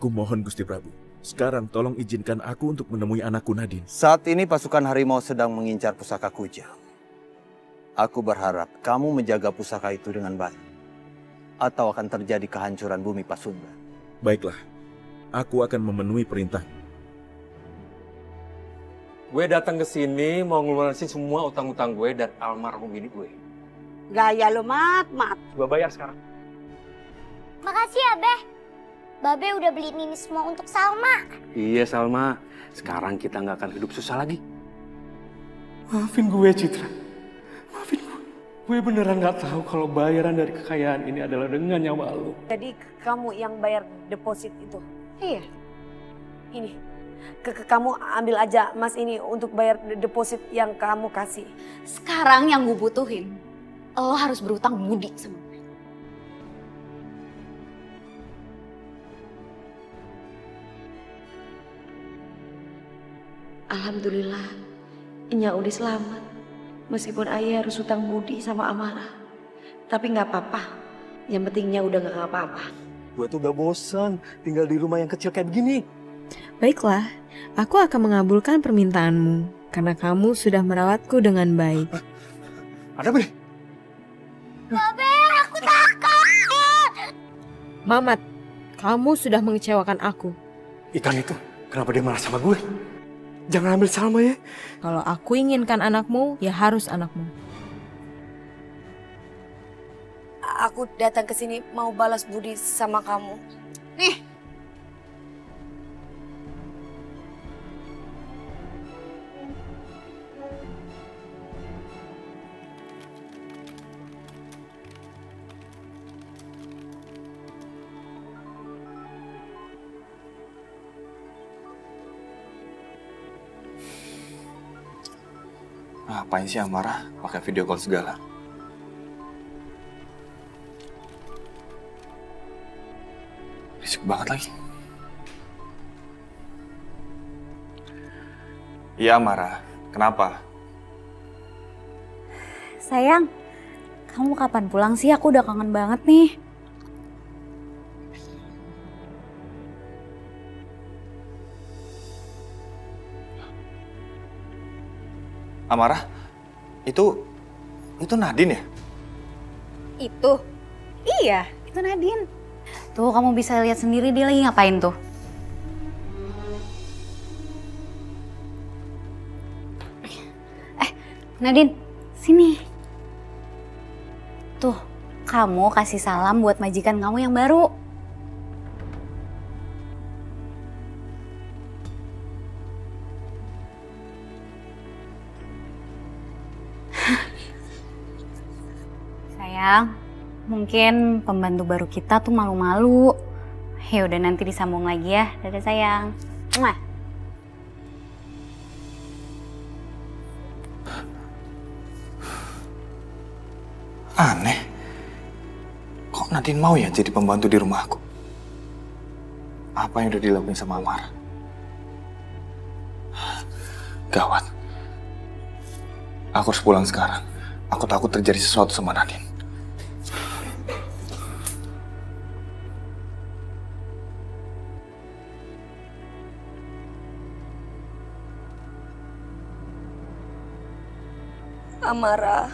Aku mohon Gusti Prabu, sekarang tolong izinkan aku untuk menemui anakku Nadine. Saat ini pasukan harimau sedang mengincar pusaka Kujang. Aku berharap kamu menjaga pusaka itu dengan baik, atau akan terjadi kehancuran bumi Pasundan. Baiklah, aku akan memenuhi perintah. Gue datang ke sini mau ngelunasin semua utang-utang gue dan almarhum bini gue. Gaya lo, Mat. Gue bayar sekarang. Makasih ya, Beh. Babe udah beliin ini semua untuk Salma. Iya Salma, sekarang kita nggak akan hidup susah lagi. Maafin gue Citra, maafin gue. Gue beneran nggak tahu kalau bayaran dari kekayaan ini adalah dengan nyawa lo. Jadi kamu yang bayar deposit itu? Iya. Ini, kamu ambil aja Mas ini untuk bayar deposit yang kamu kasih. Sekarang yang gue butuhin, lo harus berutang budi sama gue. Alhamdulillah, Nya udah selamat. Meskipun ayah harus hutang budi sama Amarah. Tapi nggak apa-apa. Yang pentingnya udah nggak apa-apa. Gue tuh udah bosan tinggal di rumah yang kecil kayak begini. Baiklah, aku akan mengabulkan permintaanmu. Karena kamu sudah merawatku dengan baik. Ada apa nih? Babe, aku takut. Mamat, kamu sudah mengecewakan aku. Ikan itu, kenapa dia marah sama gue? Jangan ambil Salma ya. Kalau aku inginkan anakmu, ya harus anakmu. Aku datang ke sini mau balas budi sama kamu. Nih, Ngapain sih Amarah pakai video call segala? Risik banget lagi. Iya Amarah, kenapa? sayang, kamu kapan pulang sih? Aku udah kangen banget nih. Amarah, itu Nadine ya? Itu? Iya, itu Nadine. Tuh kamu bisa lihat sendiri dia lagi ngapain tuh. Nadine, sini. Tuh, kamu kasih salam buat majikan kamu yang baru. Sayang, mungkin pembantu baru kita tuh malu-malu. Ya udah nanti disambung lagi ya. Dadah sayang. Mwah. Aneh. Kok Nadine mau ya jadi pembantu di rumah aku? Apa yang udah dilakuin sama Amarah? Gawat. Aku harus pulang sekarang. Aku takut terjadi sesuatu sama Nadine. Amarah,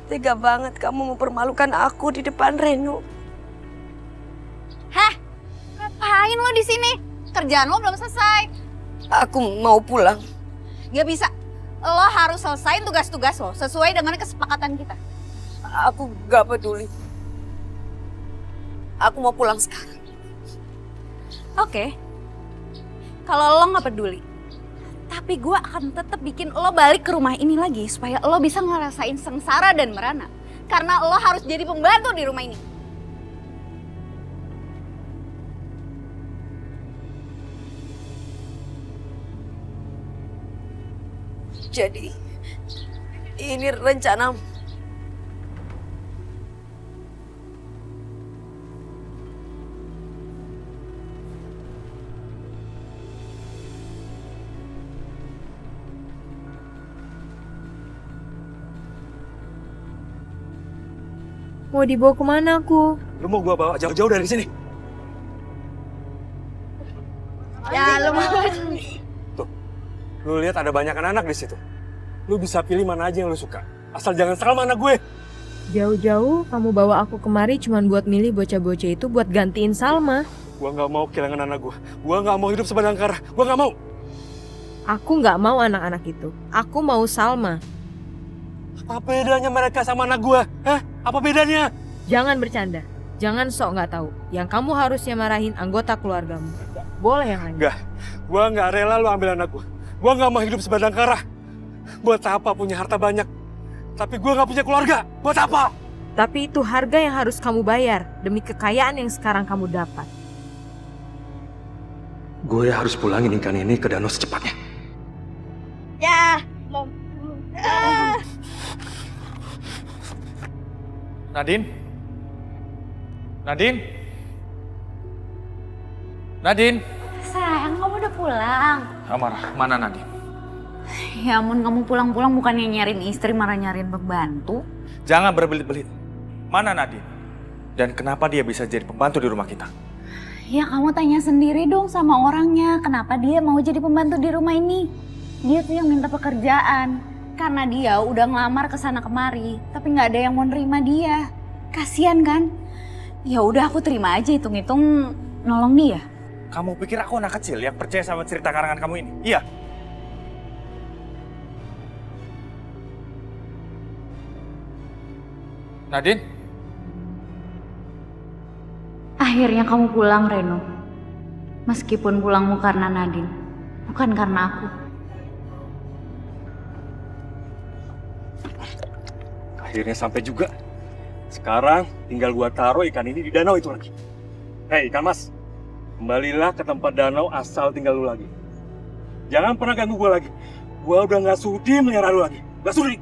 tega banget kamu mempermalukan aku di depan Renu. Hah? Ngapain lo di sini? Kerjaan lo belum selesai. Aku mau pulang. Gak bisa. Lo harus selesaiin tugas-tugas lo sesuai dengan kesepakatan kita. Aku gak peduli. Aku mau pulang sekarang. Oke. Kalau lo gak peduli, tapi gue akan tetap bikin lo balik ke rumah ini lagi supaya lo bisa ngerasain sengsara dan merana. Karena lo harus jadi pembantu di rumah ini. Jadi, ini rencana. Mau dibawa kemana aku? Lu mau gua bawa jauh-jauh dari sini? Lu lihat ada banyak anak di situ. Lu bisa pilih mana aja yang lu suka. Asal jangan Salma anak gue. Jauh-jauh kamu bawa aku kemari cuman buat milih bocah-bocah itu buat gantiin Salma. Gua nggak mau kehilangan anak gue. Gua nggak mau hidup sebatang kara. Gua nggak mau. Aku nggak mau anak-anak itu. Aku mau Salma. Apa bedanya mereka sama anak gue? Hah? Apa bedanya? Jangan bercanda. Jangan sok nggak tahu. Yang kamu harusnya marahin anggota keluargamu. Boleh yang lain. Enggak. Gua nggak rela lu ambil anak gue. Gua nggak mau hidup sebatang kara. Buat apa punya harta banyak? Tapi gue nggak punya keluarga. Buat apa? Tapi itu harga yang harus kamu bayar demi kekayaan yang sekarang kamu dapat. Gue harus pulangin ikan ini ke danau secepatnya. Ya, Nadine? Nadine? Nadine? sayang kamu udah pulang. Amarah, mana Nadine? Ya ampun, kamu pulang-pulang bukannya nyariin istri, malah nyariin pembantu. Jangan berbelit-belit. Mana Nadine? Dan kenapa dia bisa jadi pembantu di rumah kita? Ya kamu tanya sendiri dong sama orangnya, kenapa dia mau jadi pembantu di rumah ini. Dia tuh yang minta pekerjaan, karena dia udah ngelamar kesana kemari, tapi nggak ada yang mau nerima dia. Kasian kan? Ya udah aku terima aja, hitung-hitung nolong dia. Kamu pikir aku anak kecil yang percaya sama cerita karangan kamu ini? Iya. Nadine? Akhirnya kamu pulang, Reno. Meskipun pulangmu karena Nadine, bukan karena aku. Akhirnya sampai juga. Sekarang tinggal gua taruh ikan ini di danau itu lagi. Hei ikan mas, kembalilah ke tempat danau asal tinggal lu lagi. Jangan pernah ganggu gua lagi. Gua udah nggak sudi melihara lu lagi. Nggak sudi.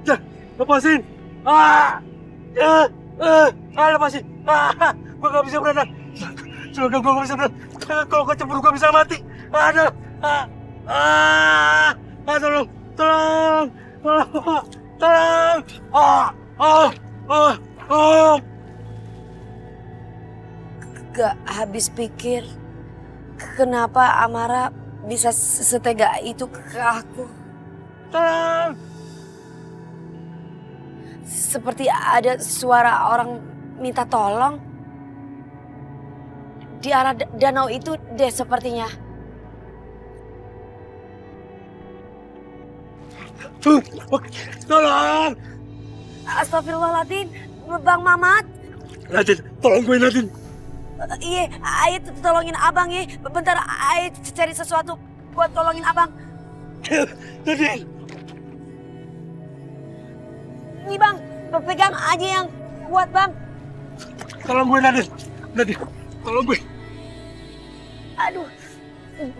Jangan, lepasin. Lepasin. Gua nggak bisa berenang. Semoga gua nggak bisa berenang. Kalau kecebur gua bisa mati. Aduh. Tolong. Gak habis pikir kenapa Amara bisa setega itu ke aku. Tolong. Seperti ada suara orang minta tolong. Di arah danau itu deh sepertinya. Tolong. Astagfirullahaladzim, Bang Mamat. Nadine, tolong gue Nadine. Iya, ayo tolongin abang ya. Bentar, ayo cari sesuatu buat tolongin abang. Nadine. Nih bang, pegang aja yang kuat bang. Tolong gue Nadine. Nadine, tolong gue. Aduh,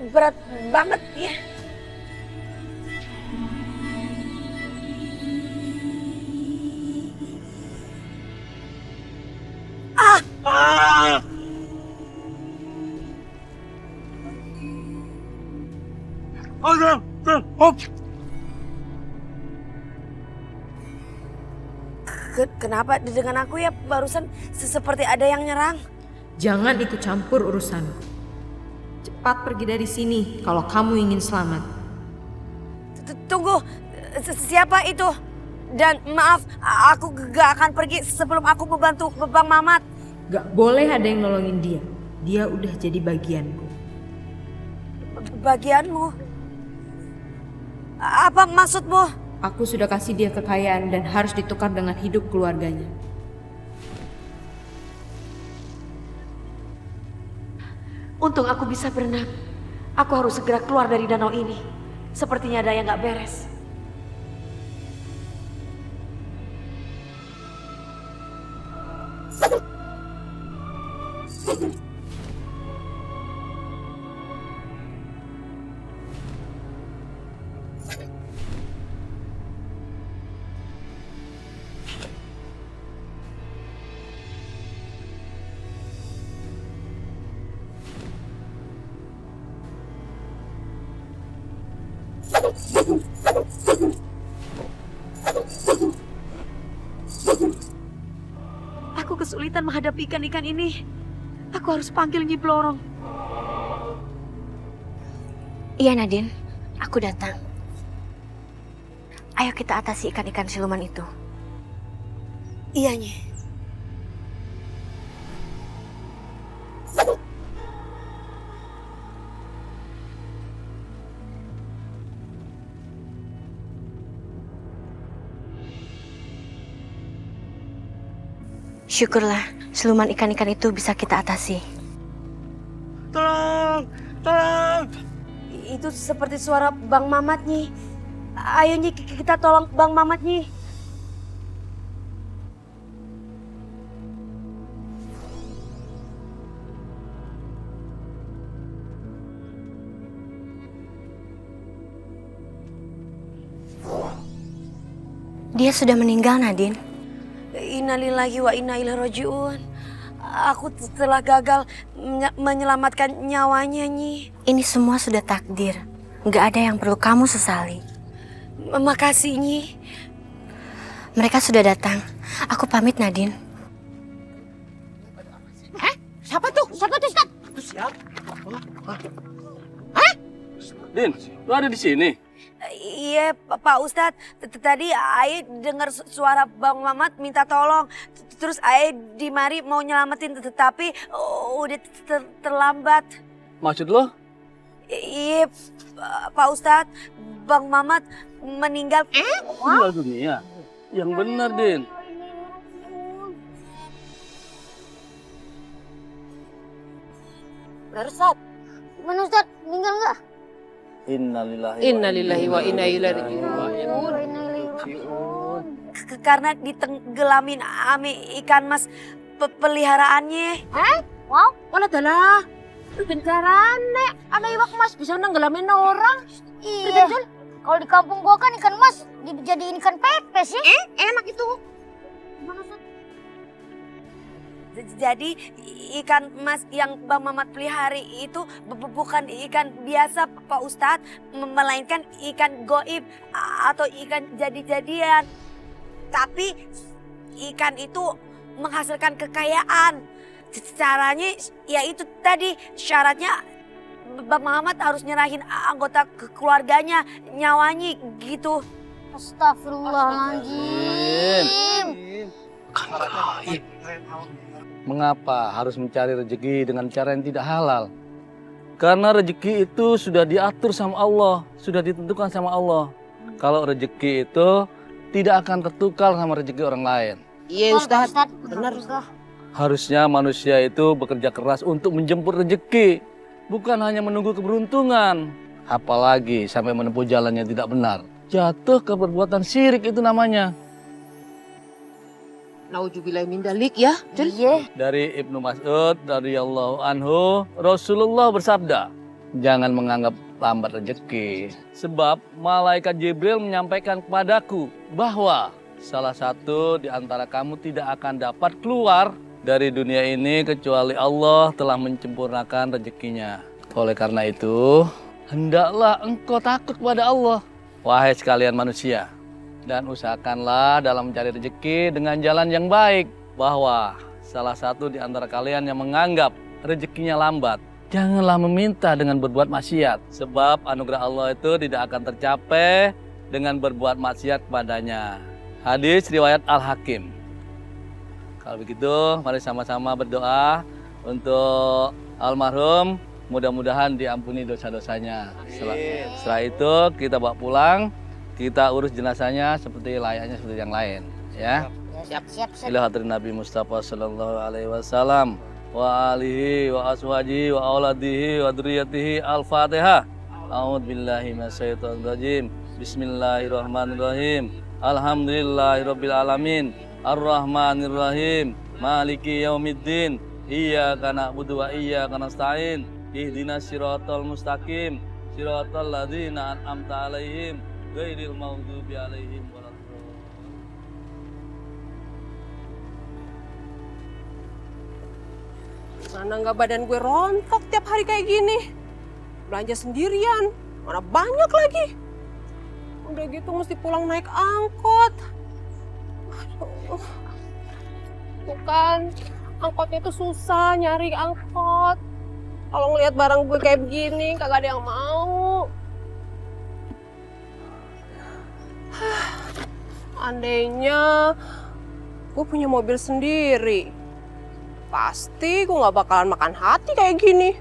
berat banget ya. Hop. Kenapa dengan aku ya barusan seperti ada yang nyerang? Jangan ikut campur urusan. Cepat pergi dari sini kalau kamu ingin selamat. Tunggu, siapa itu? Dan maaf, aku gak akan pergi sebelum aku membantu Bang Mamat. Gak boleh ada yang nolongin dia. Dia udah jadi bagianku. Bagianmu? Apa maksudmu? Aku sudah kasih dia kekayaan dan harus ditukar dengan hidup keluarganya. Untung aku bisa berenang. Aku harus segera keluar dari danau ini. Sepertinya ada yang gak beres. Aku kesulitan menghadapi ikan-ikan ini. Aku harus panggil Nyi Blorong. Iya Nadine, aku datang. Ayo kita atasi ikan-ikan siluman itu. Iya, Nyi. Syukurlah, siluman ikan-ikan itu bisa kita atasi. Tolong! Tolong! Itu seperti suara Bang Mamat, Nyi. Ayo, Nyi, kita tolong Bang Mamat, Nyi. Dia sudah meninggal, Nadine. Innalillahi wa inna ilaihi rajiun. Aku telah gagal menyelamatkan nyawanya, Nyi. Ini semua sudah takdir. Nggak ada yang perlu kamu sesali. Makasih, Nyi. Mereka sudah datang. Aku pamit, Nadine. Siapa tuh? Siapa tuh, Ustaz? Din, lu ada di sini? Iya, Pak Ustadz. Tadi Ae dengar suara Bang Mamat minta tolong. Terus Ae di mari mau nyelamatin, tetapi udah terlambat. Maksud lo? Iya, Pak Ustadz. Bang Mamat meninggal. Meninggal dunia? Yang benar, Din. Benar, Ustaz. Gimana, Ustaz? Meninggal nggak? Innalillahi wa inna ilaihi Karena ditenggelamin ame ikan mas peliharaannya. Wow, wala dalah. Bencaran, Nek. Ana iwak mas bisa nenggelamin orang. Iya. Kalau di kampung gua kan ikan mas dijadiin ikan pepes ya. Enak itu. Jadi ikan mas yang Bang Mamat pelihara itu bukan ikan biasa, Pak Ustadz, melainkan ikan goib atau ikan jadi-jadian. Tapi ikan itu menghasilkan kekayaan. Caranya ya itu tadi, syaratnya Bang Mamat harus nyerahin anggota keluarganya, nyawanya gitu. Astagfirullahaladzim. Mengapa harus mencari rezeki dengan cara yang tidak halal? Karena rezeki itu sudah diatur sama Allah, sudah ditentukan sama Allah. Kalau rezeki itu tidak akan tertukar sama rezeki orang lain. Iya, Ustaz. Benar. Harusnya manusia itu bekerja keras untuk menjemput rezeki, bukan hanya menunggu keberuntungan. Apalagi sampai menempuh jalan yang tidak benar. Jatuh ke perbuatan syirik itu namanya. Nauzubillahi min dzalik ya. Iya. Dari Ibnu Mas'ud radhiyallahu anhu, Rasulullah bersabda, jangan menganggap lambat rezeki. Sebab malaikat Jibril menyampaikan kepadaku bahwa salah satu di antara kamu tidak akan dapat keluar dari dunia ini kecuali Allah telah menyempurnakan rezekinya. Oleh karena itu, hendaklah engkau takut kepada Allah, wahai sekalian manusia. Dan usahakanlah dalam mencari rezeki dengan jalan yang baik. Bahwa salah satu di antara kalian yang menganggap rezekinya lambat, janganlah meminta dengan berbuat maksiat. Sebab anugerah Allah itu tidak akan tercapai dengan berbuat maksiat kepadanya. Hadis riwayat Al-Hakim. Kalau begitu, mari sama-sama berdoa untuk almarhum. Mudah-mudahan diampuni dosa-dosanya. Setelah itu kita bawa pulang. Kita urus jenazahnya seperti layaknya seperti yang lain, ya. Siap. Ila hadrin Nabi Mustafa sallallahu alaihi wasallam wa alihi wa aswajihi wa auladihi wa dzurriyyatihi. Al-Fatihah. A'udzu billahi minasyaitonir rajim. Bismillahirrahmanirrahim. Alhamdulillahirabbil alamin. Arrahmanir rahim. Maliki yaumiddin. Iyyaka na'budu wa iyyaka nasta'in. Ihdinas siratal mustaqim. Siratal ladzina an'amta 'alaihim ghairil maghdubi 'alaihim waladdallin. Mana nggak badan gue rontok tiap hari kayak gini. Belanja sendirian, mana banyak lagi. Udah gitu mesti pulang naik angkot. Aduh. Bukan, angkotnya tuh susah nyari angkot. Kalau ngeliat barang gue kayak begini, kagak ada yang mau. Andainya gue punya mobil sendiri, pasti gue gak bakalan makan hati kayak gini.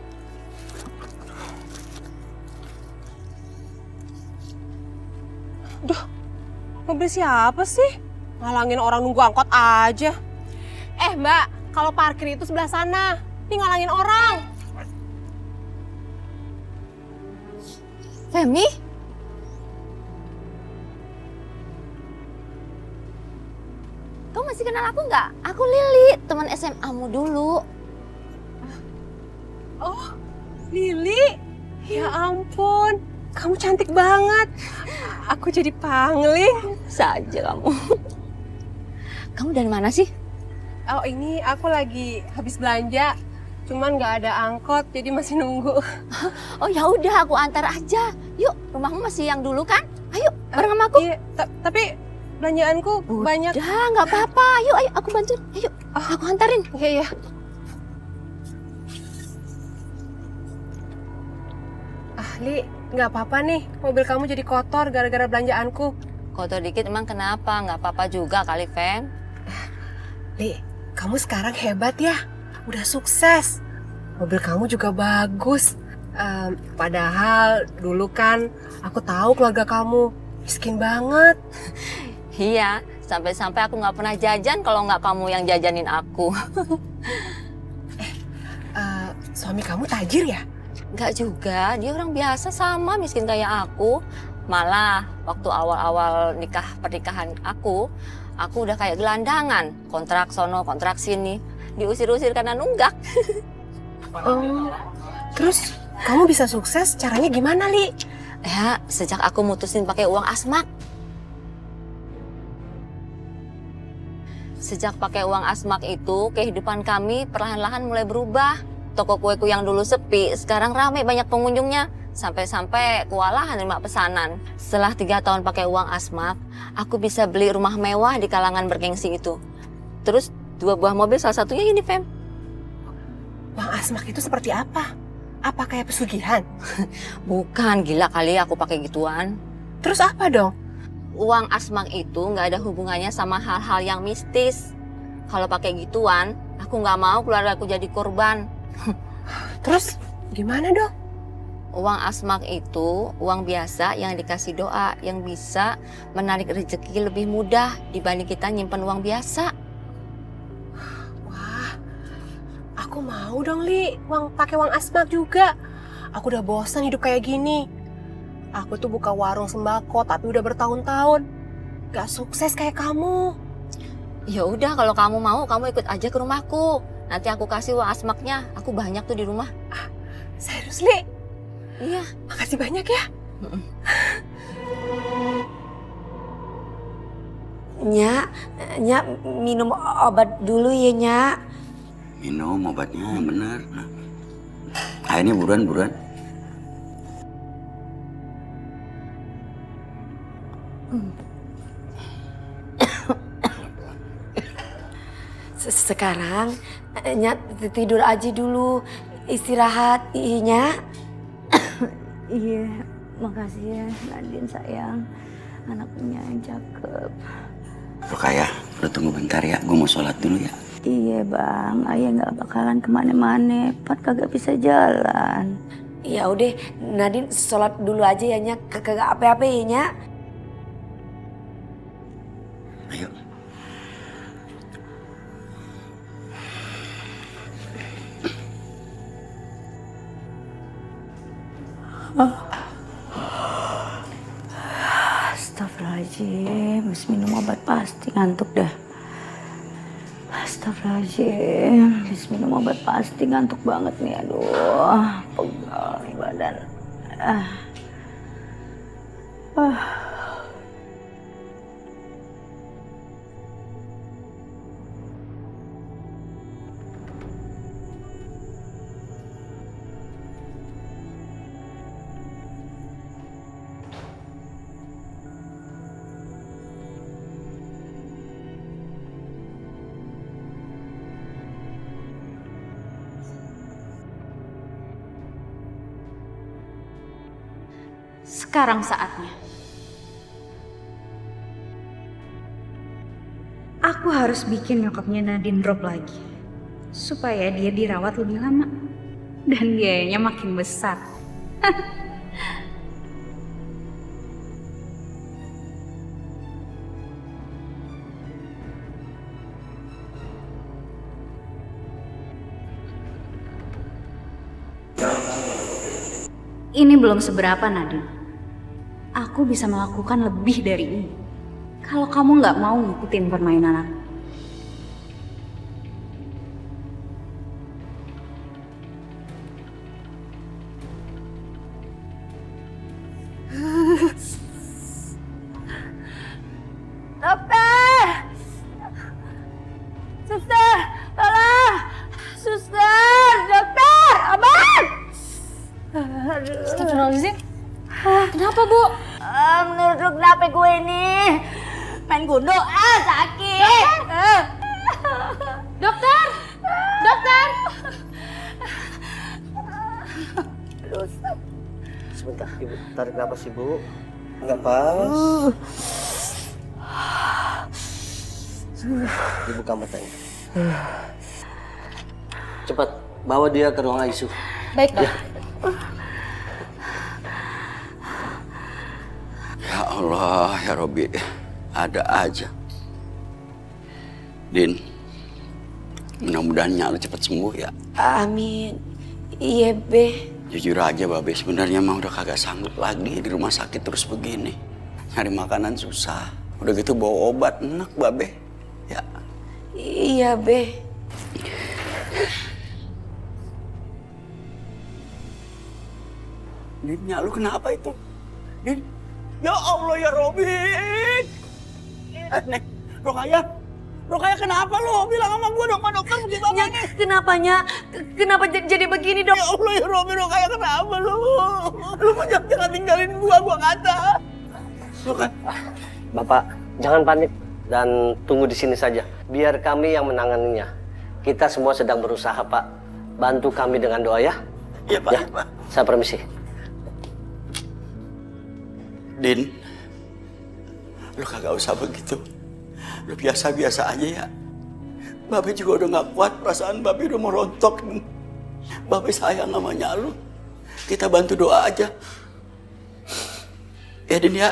Duh, mobil siapa sih? Ngalangin orang nunggu angkot aja. Mbak, kalau parkir itu sebelah sana. Ini ngalangin orang. Femi? Kamu masih kenal aku nggak? Aku Lili, teman SMA-mu dulu. Oh, Lili? Ya ampun, kamu cantik banget. Aku jadi pangling. Saja kamu. Kamu dari mana sih? Oh, ini aku lagi habis belanja. Cuman nggak ada angkot, jadi masih nunggu. Oh ya udah, aku antar aja. Yuk, rumahmu masih yang dulu kan? Ayo, bareng sama aku. Iya, tapi belanjaanku banyak. Udah, nggak apa-apa. Ayo, aku bantuin. Ayo, aku antarin. Iya. Li, nggak apa-apa nih. Mobil kamu jadi kotor gara-gara belanjaanku. Kotor dikit emang kenapa? Nggak apa-apa juga kali, Fem. Li, kamu sekarang hebat ya. Udah sukses. Mobil kamu juga bagus. Padahal dulu kan aku tahu keluarga kamu miskin banget. Iya, sampai-sampai aku nggak pernah jajan kalau nggak kamu yang jajanin aku. Suami kamu tajir ya? Nggak juga, dia orang biasa sama miskin kayak aku. Malah waktu awal-awal pernikahan aku udah kayak gelandangan. Kontrak sono, kontrak sini. Diusir-usir karena nunggak. Oh, terus kamu bisa sukses caranya gimana, Li? Ya, sejak aku mutusin pakai uang Asmak. Sejak pakai uang Asmak itu, kehidupan kami perlahan-lahan mulai berubah. Toko kueku yang dulu sepi, sekarang ramai banyak pengunjungnya. Sampai-sampai kewalahan terima pesanan. Setelah 3 tahun pakai uang Asmak, aku bisa beli rumah mewah di kalangan bergengsi itu. Terus 2 buah mobil, salah satunya ini, Fem. Uang Asmak itu seperti apa? Apa kayak pesugihan? Bukan, gila kali aku pakai gituan. Terus apa dong? Uang Asmak itu nggak ada hubungannya sama hal-hal yang mistis. Kalau pakai gituan, aku nggak mau keluarga aku jadi korban. Terus gimana dong? Uang Asmak itu uang biasa yang dikasih doa, yang bisa menarik rezeki lebih mudah dibanding kita nyimpen uang biasa. Wah, aku mau dong, Li. Pakai uang Asmak juga. Aku udah bosan hidup kayak gini. Aku tuh buka warung sembako tapi udah bertahun-tahun. Gak sukses kayak kamu. Ya udah, kalau kamu mau, kamu ikut aja ke rumahku. Nanti aku kasih uang Asmaknya. Aku banyak tuh di rumah. Serius, Li? Iya. Makasih banyak ya. Nyak minum obat dulu ya, Nyak. Minum obatnya benar. Akhirnya buruan. Sekarang Nyak tidur aja dulu, istirahat, Nyak. Iya, makasih ya Nadine sayang. Anaknya yang cakep. Rukaya, lu tunggu bentar ya. Gue mau sholat dulu ya. Iya bang, ayah nggak bakalan kemana-mana. Pat kagak bisa jalan. Ya udah, Nadine sholat dulu aja ya, Nyak. Kagak apa-apa ya, Nyak. Ayo. Astagfirullahaladzim, habis minum obat pasti ngantuk dah. Astagfirullahaladzim, habis minum obat pasti ngantuk banget nih. Aduh, pegal nih badan. Sekarang saatnya. Aku harus bikin nyokapnya Nadine drop lagi. Supaya dia dirawat lebih lama. Dan biayanya makin besar. Ini belum seberapa, Nadine. Aku bisa melakukan lebih dari ini. Kalau kamu nggak mau ngikutin permainan aku. Dokter! Suster! Tolong! Suster! Dokter! Abang! Astagfirullahaladzim. Kenapa, Bu? Menurut lu kenapa gue ini? Main gundu, sakit. Dokter! Dokter! Sebentar, Ibu. Tarik napas, Ibu. Enggak pas. Dibuka matanya. Cepat, bawa dia ke ruang ICU. Baik, Dok. Ya Allah, ya Robi, ada aja. Din, mudah-mudahan Nya lu cepat sembuh ya. Amin. Iya, Be. Jujur aja Babe, sebenarnya mah udah kagak sanggup lagi di rumah sakit terus begini. Nyari makanan susah. Udah gitu bawa obat enak Babe. Ya. Iya, Be. Din, Nya lu kenapa itu? Din, ya Allah ya Robi. Nek, Rokaya kenapa lo? Bilang sama gue dong, Pak Dokter bagaimana nih? Kenapanya? Kenapa jadi begini, Dok? Ya Allah ya Robi, Rokaya kenapa lo? Lu mah jangan tinggalin gua kata. Bapak, jangan panik dan tunggu di sini saja. Biar kami yang menanganinya. Kita semua sedang berusaha, Pak. Bantu kami dengan doa ya. Iya, Pak. Ya, Pak. Saya permisi. Din, lu kagak usah begitu. Lu biasa-biasa aja ya. Babe juga udah gak kuat, perasaan Babe udah mau rontok. Babe sayang namanya lu. Kita bantu doa aja. Ya Din ya.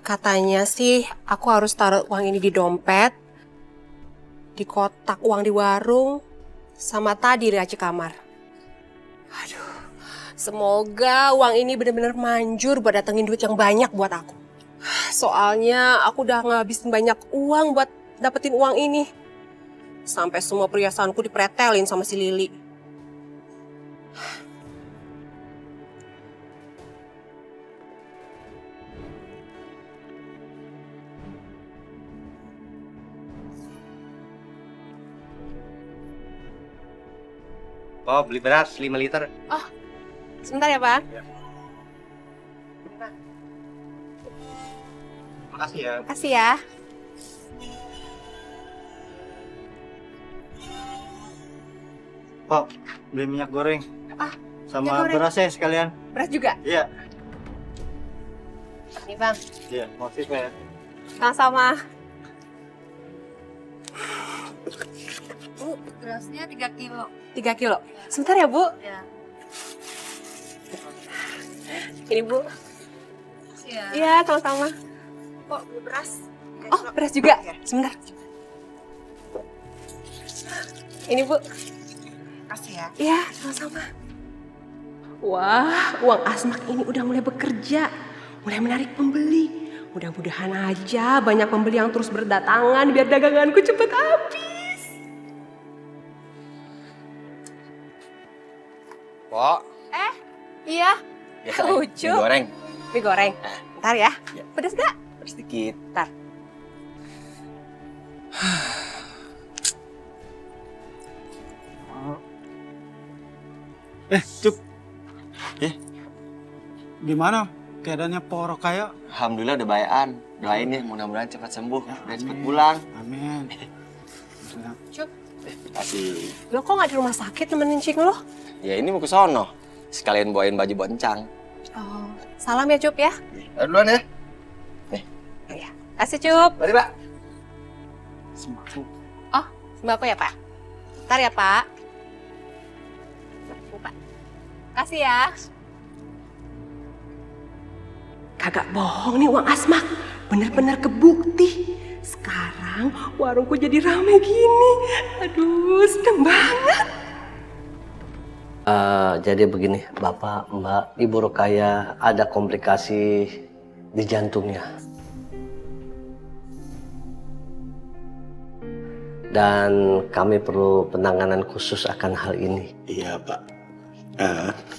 Katanya sih aku harus taruh uang ini di dompet, di kotak uang di warung, sama tadi di laci kamar. Aduh, semoga uang ini benar-benar manjur buat datengin duit yang banyak buat aku. Soalnya aku udah ngabisin banyak uang buat dapetin uang ini. Sampai semua perhiasanku dipretelin sama si Lili. Oh, beli beras 5 liter. Oh, sebentar ya, Pak. Makasih ya. Makasih ya. Pak, beli minyak goreng. Ah, sama minyak goreng. berasnya sekalian. Beras juga? Iya. Nih, Bang. Iya, makasih Pak ya. Sama-sama. Bu, berasnya 3 kilo. 3 kilo. Sebentar ya, Bu. Ya. Ini, Bu. Ya. Iya, sama-sama. Kok beras? Oh, beras juga? Sebentar. Ini, Bu. Kasih ya. Iya, sama-sama. Wah, uang Asmak ini udah mulai bekerja. Mulai menarik pembeli. Mudah-mudahan aja banyak pembeli yang terus berdatangan biar daganganku cepet habis. Pok. Iya. Ya, Lucu. mie goreng. Mie goreng. Ntar ya. Pedes gak? Pedes dikit. Ntar. Cuk. Gimana keadaannya Poro kayak? Alhamdulillah udah bayan. Doain ya mudah-mudahan cepat sembuh, dan cepat pulang. Amin. Cup, Kasih. lo kok nggak di rumah sakit nemenin Cing lo? Ya ini mau ke sono. Sekalian bawain baju buat Encang. Oh, salam ya Cup ya. Duluan ya. Kasih Cup. Mari Pak. Oh, sembako ya Pak. Ntar ya Pak. Pak. Kasih ya. Kagak bohong nih uang Asma. Bener-bener kebukti. Sekarang warungku jadi rame gini. Aduh, seneng banget. Jadi begini, Bapak, Mbak, Ibu Rukaya ada komplikasi di jantungnya. Dan kami perlu penanganan khusus akan hal ini. Iya Pak.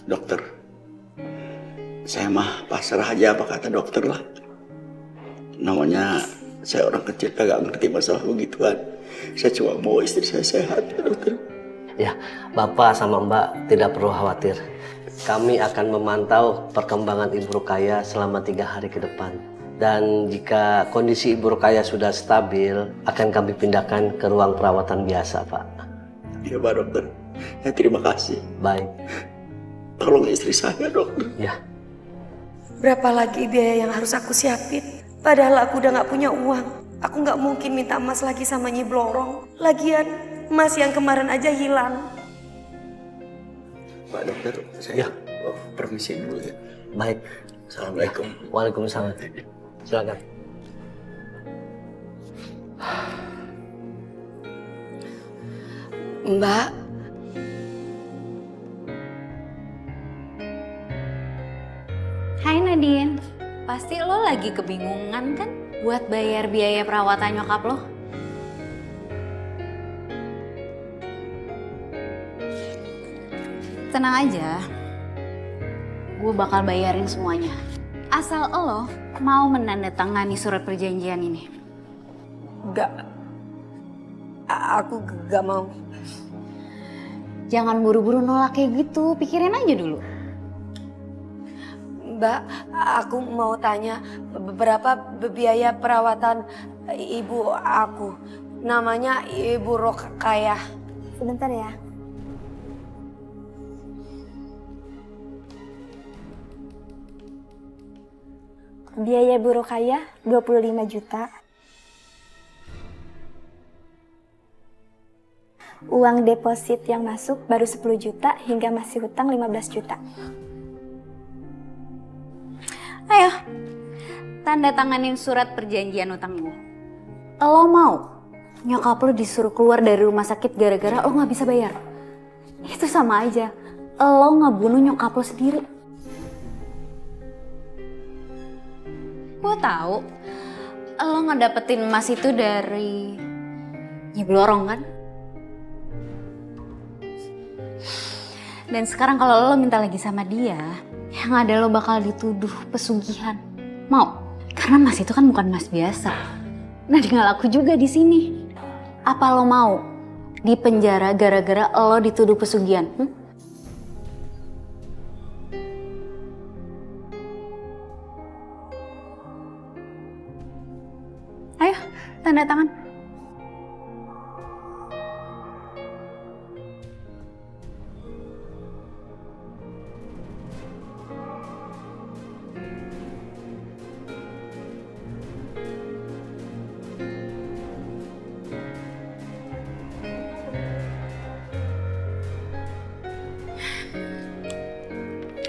Dokter, saya mah pasrah aja apa kata dokter lah. Namanya saya orang kecil kagak ngerti masalah begituan. Saya cuma mau istri saya sehat ya dokter. Ya, Bapak sama Mbak tidak perlu khawatir. Kami akan memantau perkembangan Ibu Rukaya selama 3 hari ke depan. Dan jika kondisi Ibu Rukaya sudah stabil, akan kami pindahkan ke ruang perawatan biasa, Pak. Iya Pak dokter. Ya, terima kasih. Baik. Tolong istri saya dokter. Ya. Berapa lagi biaya yang harus aku siapin? Padahal aku udah gak punya uang. Aku gak mungkin minta emas lagi sama Nyi Blorong. Lagian, emas yang kemarin aja hilang. Pak dokter, saya permisi dulu ya. Baik. Assalamualaikum. Waalaikumsalam. Silakan. Mbak, Hai Nadine, pasti lo lagi kebingungan kan buat bayar biaya perawatan nyokap lo? Tenang aja, gue bakal bayarin semuanya. Asal lo mau menandatangani surat perjanjian ini. aku gak mau. Jangan buru-buru nolak kayak gitu, pikirin aja dulu. Mbak, aku mau tanya berapa biaya perawatan ibu aku. Namanya Ibu Rukaya. Sebentar ya. Biaya Bu Rukaya 25 juta. Uang deposit yang masuk baru 10 juta hingga masih hutang 15 juta. Ayo, tanda tanganin surat perjanjian utang gue. Lo mau nyokap lo disuruh keluar dari rumah sakit gara-gara lo gak bisa bayar? Itu sama aja, lo ngebunuh nyokap lo sendiri. Gue tahu lo ngedapetin emas itu dari Nyi Blorong kan? Dan sekarang kalau lo minta lagi sama dia, yang ada lo bakal dituduh pesugihan. Mau? Karena emas itu kan bukan emas biasa. Nah, tinggal aku juga di sini. Apa lo mau di penjara gara-gara lo dituduh pesugihan? Ayo, tanda tangan.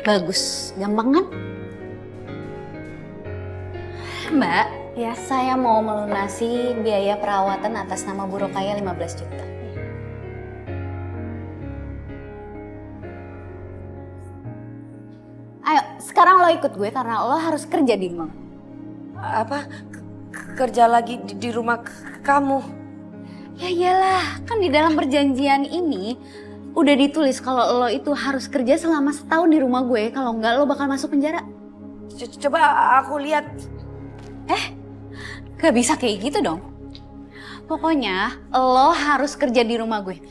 Bagus, gampang kan? Mbak, ya, saya mau melunasi biaya perawatan atas nama Bu Rukaya 15 juta. Ayo, sekarang lo ikut gue karena lo harus kerja di rumah. Apa? Kerja lagi di rumah kamu? Ya iyalah, kan di dalam perjanjian ini udah ditulis kalau lo itu harus kerja selama setahun di rumah gue, kalau enggak lo bakal masuk penjara. Coba aku lihat. Gak bisa kayak gitu dong. Pokoknya lo harus kerja di rumah gue.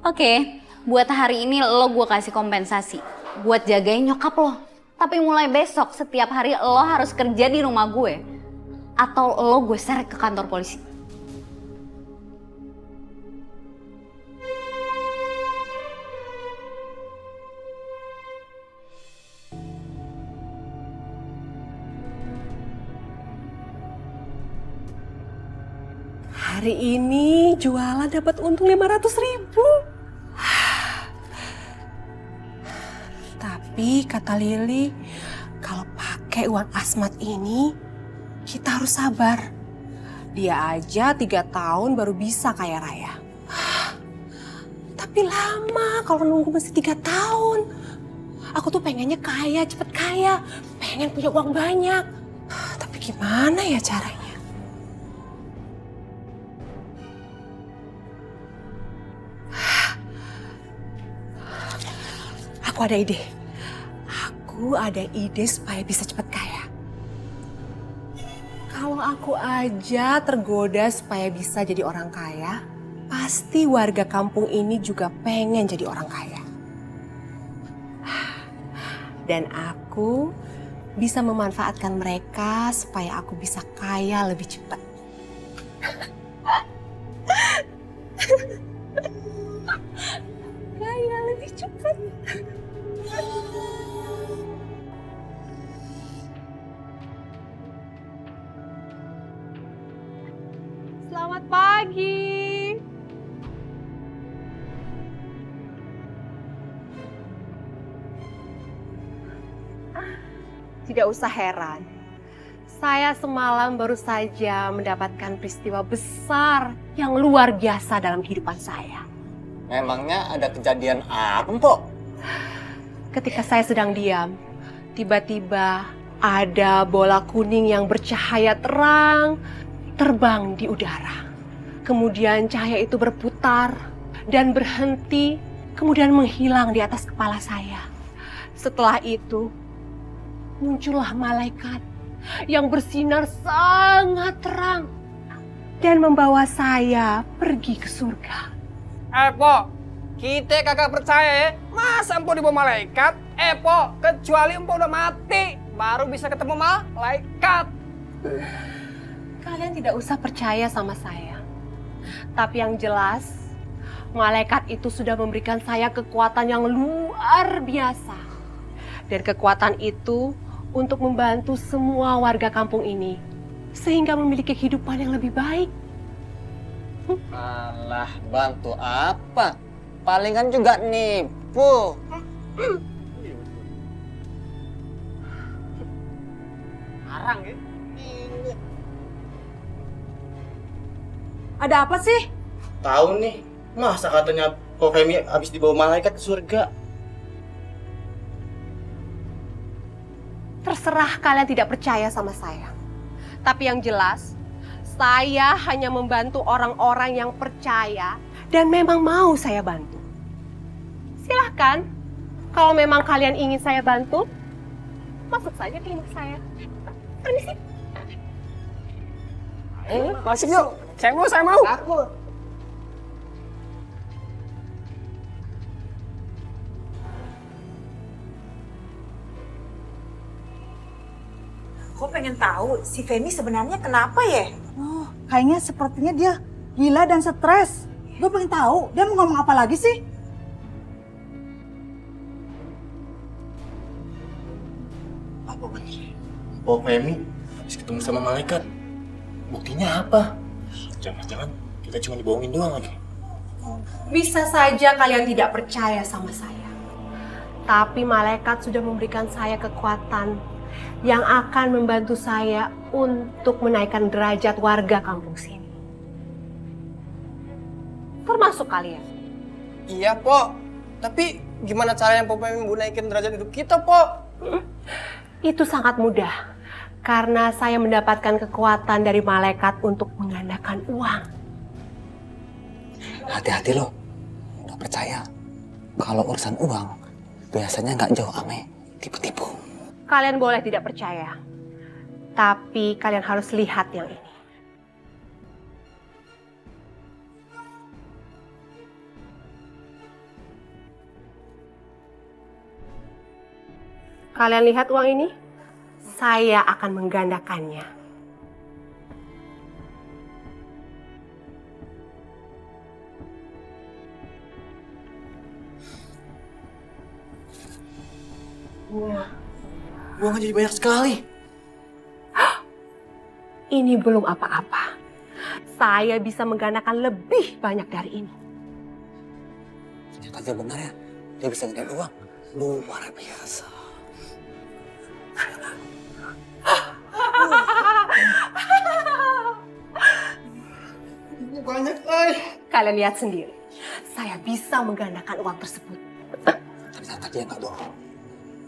Oke, buat hari ini lo gue kasih kompensasi buat jagain nyokap lo. Tapi mulai besok setiap hari lo harus kerja di rumah gue. Atau lo gue seret ke kantor polisi. Hari ini jualan dapat untung 500.000. Tapi kata Lili, kalau pakai uang Asmat ini, kita harus sabar. Dia aja 3 tahun baru bisa kaya raya. Tapi lama kalau nunggu mesti 3 tahun. Aku tuh pengennya kaya, cepet kaya. Pengen punya uang banyak. Tapi gimana ya caranya? Aku ada ide. Aku ada ide supaya bisa cepat kaya. Kalau aku aja tergoda supaya bisa jadi orang kaya, pasti warga kampung ini juga pengen jadi orang kaya. Dan aku bisa memanfaatkan mereka supaya aku bisa kaya lebih cepat. Kaya lebih cepat. Selamat pagi. Tidak usah heran. Saya semalam baru saja mendapatkan peristiwa besar yang luar biasa dalam kehidupan saya. Memangnya ada kejadian apa, Mpok? Ketika saya sedang diam, tiba-tiba ada bola kuning yang bercahaya terang terbang di udara. Kemudian cahaya itu berputar dan berhenti, kemudian menghilang di atas kepala saya. Setelah itu, muncullah malaikat yang bersinar sangat terang dan membawa saya pergi ke surga. Pok, kita kagak percaya ya. Masa Empok dibawa malaikat? Pok, kecuali Empok udah mati, baru bisa ketemu malaikat. Kalian tidak usah percaya sama saya. Tapi yang jelas, malaikat itu sudah memberikan saya kekuatan yang luar biasa. Dan kekuatan itu untuk membantu semua warga kampung ini. Sehingga memiliki kehidupan yang lebih baik. Alah, bantu apa? Palingan juga nipu. Arang ya? Ada apa sih? Tahu nih, masa katanya Ko Femi habis dibawa malaikat ke surga? Terserah kalian tidak percaya sama saya. Tapi yang jelas, saya hanya membantu orang-orang yang percaya dan memang mau saya bantu. Silahkan, kalau memang kalian ingin saya bantu, masuk saja ke rumah saya. Permisi. Masuk yuk. Saya mau. Aku. Gue pengen tahu si Femi sebenarnya kenapa ya? Oh, kayaknya sepertinya dia gila dan stres. Gue pengen tahu dia mau ngomong apa lagi sih? Apa bener? Ko Femi habis ketemu sama malaikat. Buktinya apa? Jangan-jangan kita cuma dibohongin doang lagi. Bisa saja kalian tidak percaya sama saya. Tapi malaikat sudah memberikan saya kekuatan yang akan membantu saya untuk menaikkan derajat warga kampung sini. Termasuk kalian. Iya, Pok. Tapi gimana caranya Pok Femi naikin derajat hidup kita, Pok? Itu sangat mudah. Karena saya mendapatkan kekuatan dari malaikat untuk menggandakan uang. Hati-hati loh, nggak percaya. Kalau urusan uang, biasanya nggak jauh ame, tipu-tipu. Kalian boleh tidak percaya, tapi kalian harus lihat yang ini. Kalian lihat uang ini? Saya akan menggandakannya. Wah, uangnya jadi banyak sekali. Ini belum apa-apa. Saya bisa menggandakan lebih banyak dari ini. Ternyata dia benar ya. Dia bisa gandain uang. Luar biasa. Banyak, Kalian lihat sendiri. Saya bisa menggandakan uang tersebut. Ternyata dia nggak bohong.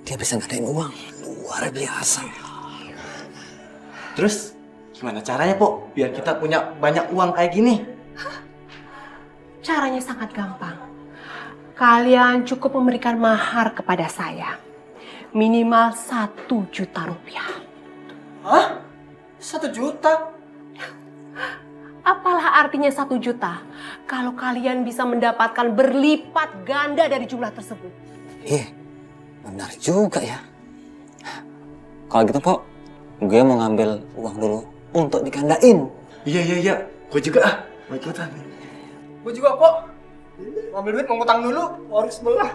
Dia bisa gandain uang. Luar biasa. Terus gimana caranya, Po? Biar kita punya banyak uang kayak gini. Caranya sangat gampang. Kalian cukup memberikan mahar kepada saya. Minimal 1 juta rupiah. Hah? 1 juta? Apalah artinya 1 juta kalau kalian bisa mendapatkan berlipat ganda dari jumlah tersebut? Benar juga ya. Kalau gitu, Po, gue mau ngambil uang dulu untuk digandain. Iya. Gue juga mau ikutan. Gue juga, Po. Ngambil duit, mau ngutang dulu. Harus belah.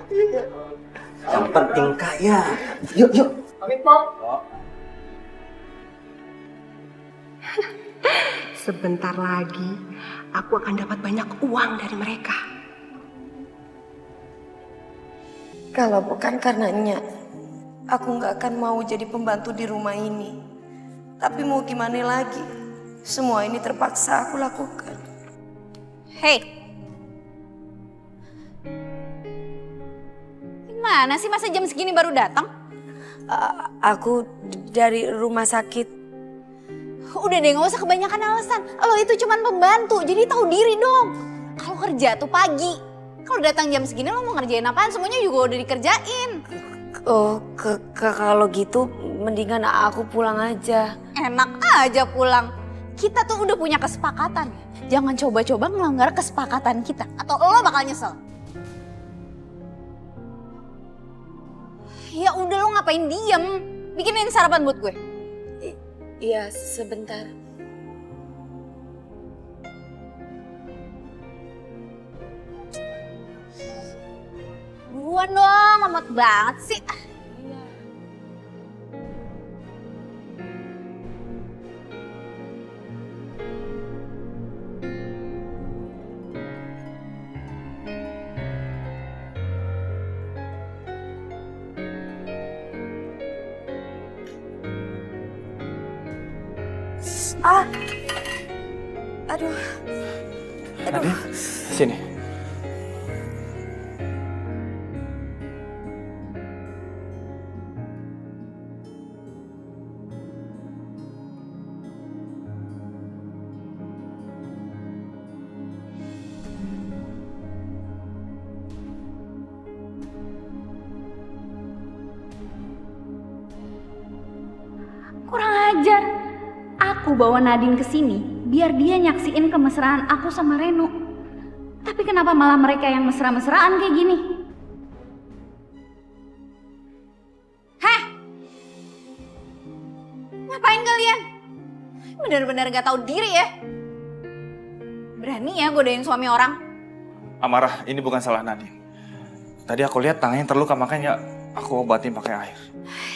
Yang penting kaya. Yuk. Amin, Po. Sebentar lagi aku akan dapat banyak uang dari mereka. Kalau bukan karenanya, aku nggak akan mau jadi pembantu di rumah ini. Tapi mau gimana lagi? Semua ini terpaksa aku lakukan. Hei, gimana sih masa jam segini baru datang? Aku dari rumah sakit. Udah deh, gak usah kebanyakan alasan. Lo itu cuman pembantu, jadi tahu diri dong. Kalau kerja tuh pagi. Kalau datang jam segini lo mau ngerjain apaan? Semuanya juga udah dikerjain. Oh, kalau gitu mendingan aku pulang aja. Enak aja pulang. Kita tuh udah punya kesepakatan. Jangan coba-coba ngelanggar kesepakatan kita. Atau lo bakal nyesel. Ya udah, lo ngapain diem? Bikinin sarapan buat gue. Iya, sebentar. Buruan dong, lemot banget sih. Aduh. Nadine, sini. Kurang ajar. Aku bawa Nadine ke sini biar dia nyaksiin kemesraan aku sama Reno. Tapi kenapa malah mereka yang mesra-mesraan kayak gini? Hah? Ngapain kalian? Bener-bener gak tahu diri ya? Berani ya godain suami orang? Amarah, ini bukan salah Nadine. Tadi aku lihat tangannya terluka, makanya aku obatin pakai air.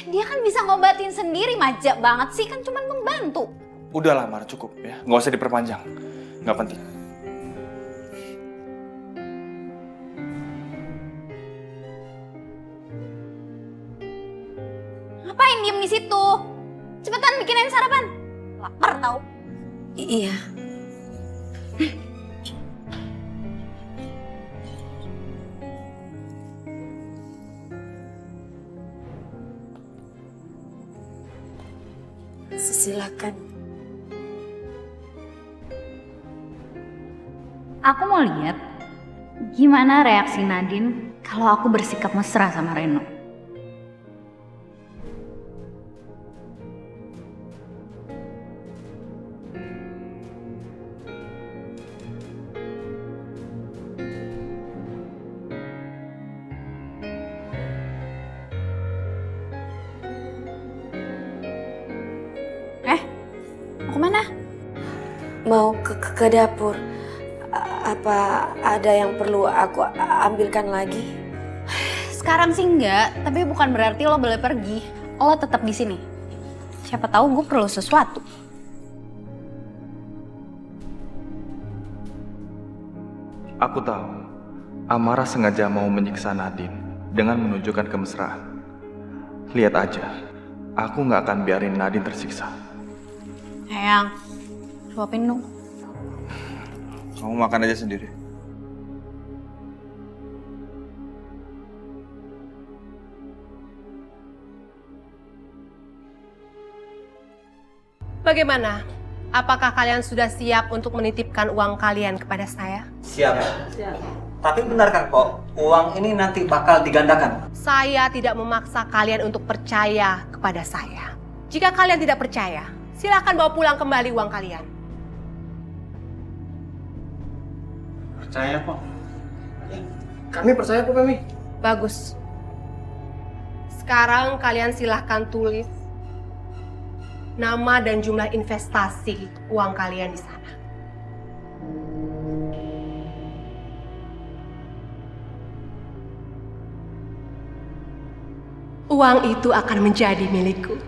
Dia kan bisa ngobatin sendiri, majak banget sih, kan cuman membantu. Udahlah Mar, cukup ya. Nggak usah diperpanjang. Nggak penting. Ngapain diem di situ? Cepetan bikinin sarapan. Lapar tau. Iya. Silakan. Aku mau lihat gimana reaksi Nadine kalau aku bersikap mesra sama Reno. mau ke dapur. Apa ada yang perlu aku ambilkan lagi? Sekarang sih enggak, tapi bukan berarti lo boleh pergi. Lo tetap di sini. Siapa tahu gue perlu sesuatu. Aku tahu, Amara sengaja mau menyiksa Nadine dengan menunjukkan kemesraan. Lihat aja, aku nggak akan biarin Nadine tersiksa. Eyang, suapin dong. Kamu makan aja sendiri. Bagaimana? Apakah kalian sudah siap untuk menitipkan uang kalian kepada saya? Siap. Tapi benar kan, Pok? Uang ini nanti bakal digandakan. Saya tidak memaksa kalian untuk percaya kepada saya. Jika kalian tidak percaya, silakan bawa pulang kembali uang kalian. Percaya, Pok. Kami percaya, Pok Femi. Bagus. Sekarang kalian silahkan tulis nama dan jumlah investasi uang kalian di sana. Uang itu akan menjadi milikku.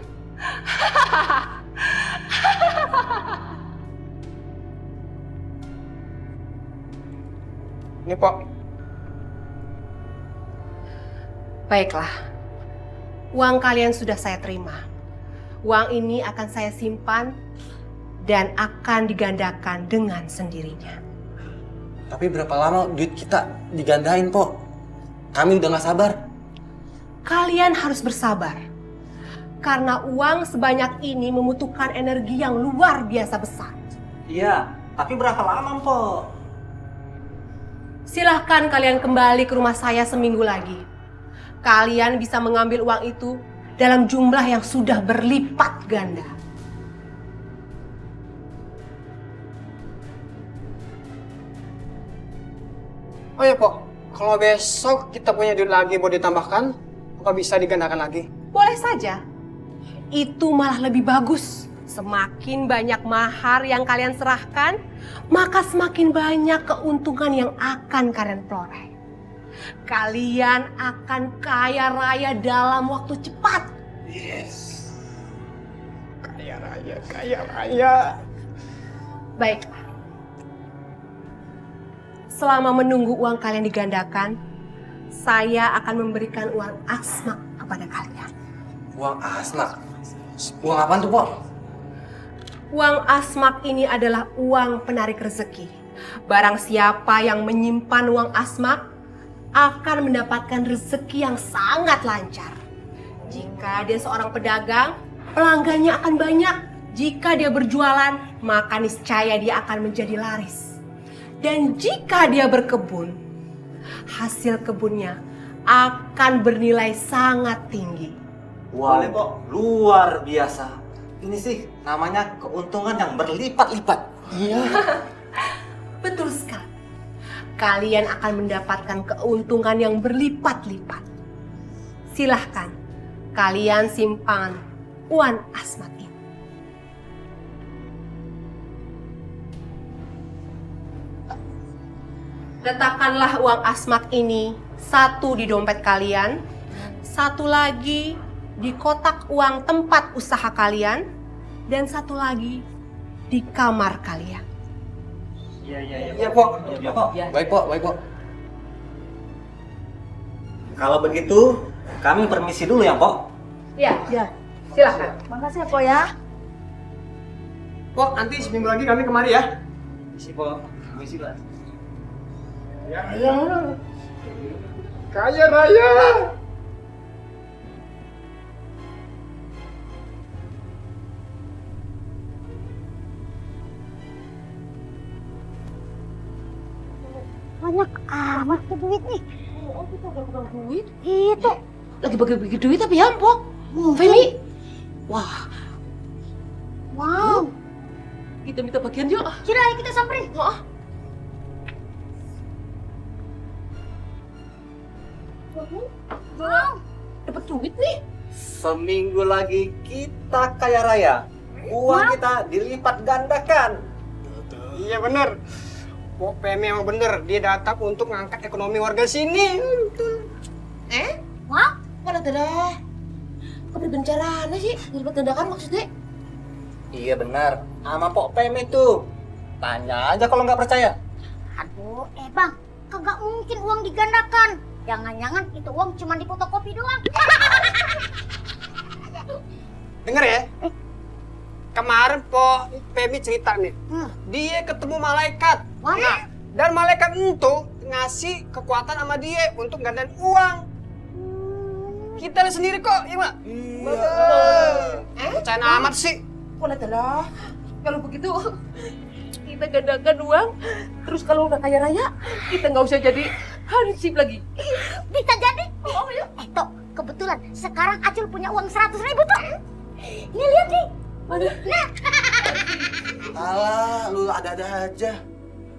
Ini, Pok. Baiklah. Uang kalian sudah saya terima. Uang ini akan saya simpan dan akan digandakan dengan sendirinya. Tapi berapa lama duit kita digandain, Pok? Kami udah gak sabar. Kalian harus bersabar. Karena uang sebanyak ini membutuhkan energi yang luar biasa besar. Iya, tapi berapa lama, Pok? Silahkan kalian kembali ke rumah saya seminggu lagi. Kalian bisa mengambil uang itu dalam jumlah yang sudah berlipat ganda. Oh ya, Pok. Kalau besok kita punya duit lagi mau ditambahkan, apa bisa digandakan lagi? Boleh saja. Itu malah lebih bagus. Semakin banyak mahar yang kalian serahkan, maka semakin banyak keuntungan yang akan kalian peroleh. Kalian akan kaya raya dalam waktu cepat. Yes. Kaya raya, kaya raya. Baiklah. Selama menunggu uang kalian digandakan, saya akan memberikan uang asma kepada kalian. Uang asmak? Uang apaan tuh, Pok? Uang asmak ini adalah uang penarik rezeki. Barang siapa yang menyimpan uang asmak akan mendapatkan rezeki yang sangat lancar. Jika dia seorang pedagang, pelanggannya akan banyak. Jika dia berjualan, maka niscaya dia akan menjadi laris. Dan jika dia berkebun, hasil kebunnya akan bernilai sangat tinggi. Wah, Pok, luar biasa. Ini sih namanya keuntungan yang berlipat-lipat. Iya. Betul sekali. Kalian akan mendapatkan keuntungan yang berlipat-lipat. Silahkan, kalian simpan uang asmat ini. Letakkanlah uang asmat ini satu di dompet kalian, satu lagi di kotak uang tempat usaha kalian, dan satu lagi di kamar kalian. Iya, Pok. Iya, Pok. Baik, Pok. Baik, Pok. Kalau begitu, kami permisi dulu ya, Pok. Ya, silakan. Makasih ya, Pok ya. Pok, nanti seminggu lagi kami kemari ya. Permisi, Pok. Permisi, Pak. Ya. Kaya raya. Banyak amat tuh duit nih. Oh, kita bagi duit? Itu. Lagi bagi-bagi duit tapi ya, Pok. Femi. Wah. Wow. Kita minta bagian yuk. Kira ayo kita samperin. Wow. Dapat duit nih. Seminggu lagi kita kaya raya. Uang kita dilipat gandakan. Iya bener. Pok Femi emang bener. Dia datang untuk ngangkat ekonomi warga sini. Wah, mana dah? Kok berbicara sih? Diribet dadakan maksudnya? Iya benar. Sama Pok Pemi tuh. Tanya aja kalau nggak percaya. Aduh, Bang, kagak mungkin uang digandakan. Jangan-jangan itu uang cuma difotokopi doang. Denger ya. Kemarin Pok Femi cerita nih. Dia ketemu malaikat. Nah, dan malaikat itu ngasih kekuatan sama dia untuk gandain uang. Kita lihat sendiri kok, iya Mak? Percaya amat sih. Mana dah? Kalau begitu kita gandakan uang, terus kalau udah kaya raya, kita nggak usah jadi hansip lagi. Bisa jadi. Tok, kebetulan sekarang Acul punya uang 100.000 tuh. Ini lihat nih. Mana? Nah. Alah, lu ada-ada aja.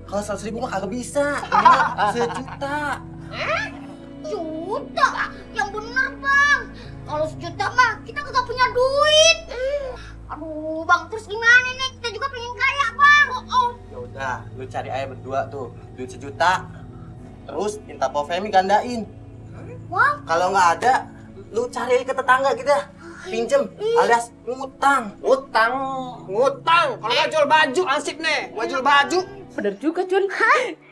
Kalau 100.000 mah kagak bisa. Minimal 1 juta. Juta? Yang bener, Bang. Kalau 1 juta mah kita kagak punya duit. Aduh, Bang, terus gimana nih? Kita juga pengen kaya, Bang. Ya udah, lu cari aja berdua tuh, duit 1 juta. Terus minta Pok Femi gandain. Wah. Kalau nggak ada, lu cari ke tetangga kita. Pinjem, alias ngutang. Ngutang. Kalau nggak jual baju, ansip nih. Gua jual baju. Bener juga, Jun.